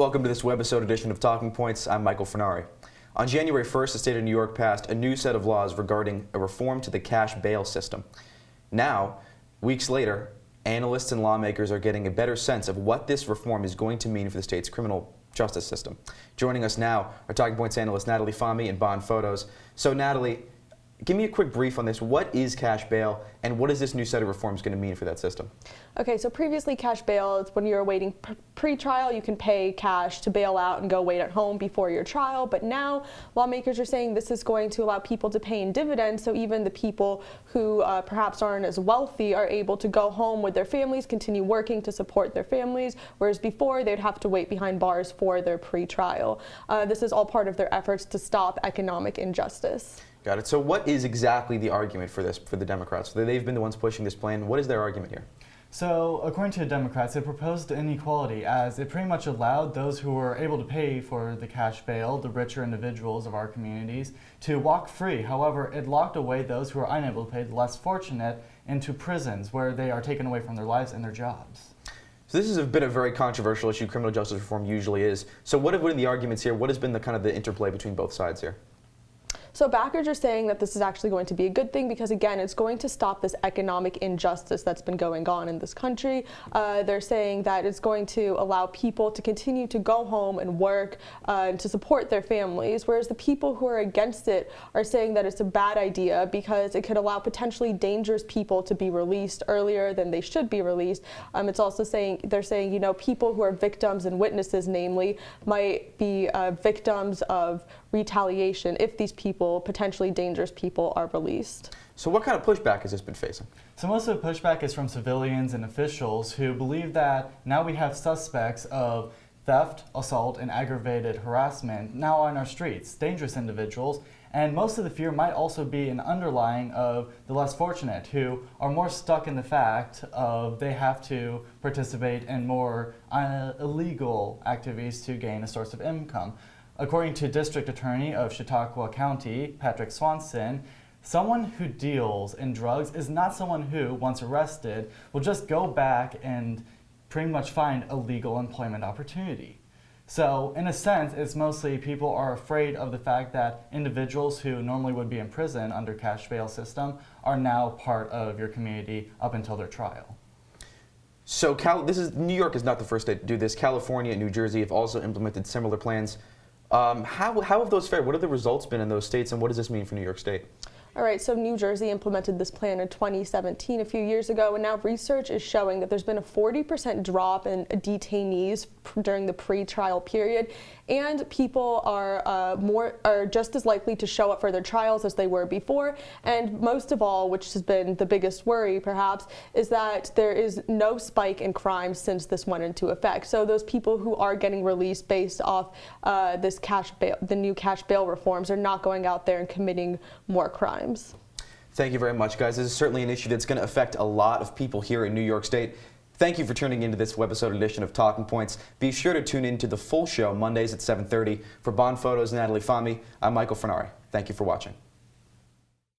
Welcome to this webisode edition of Talking Points. I'm Michael Furnari. On January 1st, the state of New York passed a new set of laws regarding a reform to the cash bail system. Now, weeks later, analysts and lawmakers are getting a better sense of what this reform is going to mean for the state's criminal justice system. Joining us now are Talking Points analyst Natalie Fahmy and Bond Photos. So Natalie, give me a quick brief on this. What is cash bail, and what is this new set of reforms going to mean for that system? Okay, so previously cash bail is when you're awaiting pre-trial, you can pay cash to bail out and go wait at home before your trial. But now lawmakers are saying this is going to allow people to pay in dividends, so even the people who perhaps aren't as wealthy are able to go home with their families, continue working to support their families, whereas before they'd have to wait behind bars for their pre-trial. This is all part of their efforts to stop economic injustice. Got it. So what is exactly the argument for this, for the Democrats? They've been the ones pushing this plan. What is their argument here? So, according to the Democrats, it proposed inequality as it pretty much allowed those who were able to pay for the cash bail, the richer individuals of our communities, to walk free. However, it locked away those who are unable to pay, the less fortunate, into prisons where they are taken away from their lives and their jobs. So this has been a very controversial issue. Criminal justice reform usually is. So what are the arguments here? What has been the kind of the interplay between both sides here? So backers are saying that this is actually going to be a good thing because, again, it's going to stop this economic injustice that's been going on in this country. They're saying that it's going to allow people to continue to go home and work and to support their families, whereas the people who are against it are saying that it's a bad idea because it could allow potentially dangerous people to be released earlier than they should be released. It's also saying, they're saying, you know, people who are victims and witnesses, namely, might be victims of retaliation if these people, potentially dangerous people, are released. So what kind of pushback has this been facing? So most of the pushback is from civilians and officials who believe that now we have suspects of theft, assault, and aggravated harassment now on our streets, dangerous individuals, and most of the fear might also be an underlying of the less fortunate who are more stuck in the fact of they have to participate in more illegal activities to gain a source of income. According to District Attorney of Chautauqua County, Patrick Swanson, someone who deals in drugs is not someone who, once arrested, will just go back and pretty much find a legal employment opportunity. So, in a sense, it's mostly people are afraid of the fact that individuals who normally would be in prison under cash bail system are now part of your community up until their trial. So New York is not the first state to do this. California and New Jersey have also implemented similar plans. How have those fared? What have the results been in those states, and what does this mean for New York State? All right, so New Jersey implemented this plan in 2017, a few years ago, and now research is showing that there's been a 40% drop in detainees during the pre-trial period, and people are just as likely to show up for their trials as they were before. And most of all, which has been the biggest worry perhaps, is that there is no spike in crime since this went into effect. So those people who are getting released based off this cash bail, the new cash bail reforms, are not going out there and committing more crimes. Thank you very much, guys. This is certainly an issue that's going to affect a lot of people here in New York State. Thank you for tuning into this webisode edition of Talking Points. Be sure to tune in to the full show Mondays at 7:30. For Bond Photos and Natalie Fahmy, I'm Michael Furnari. Thank you for watching.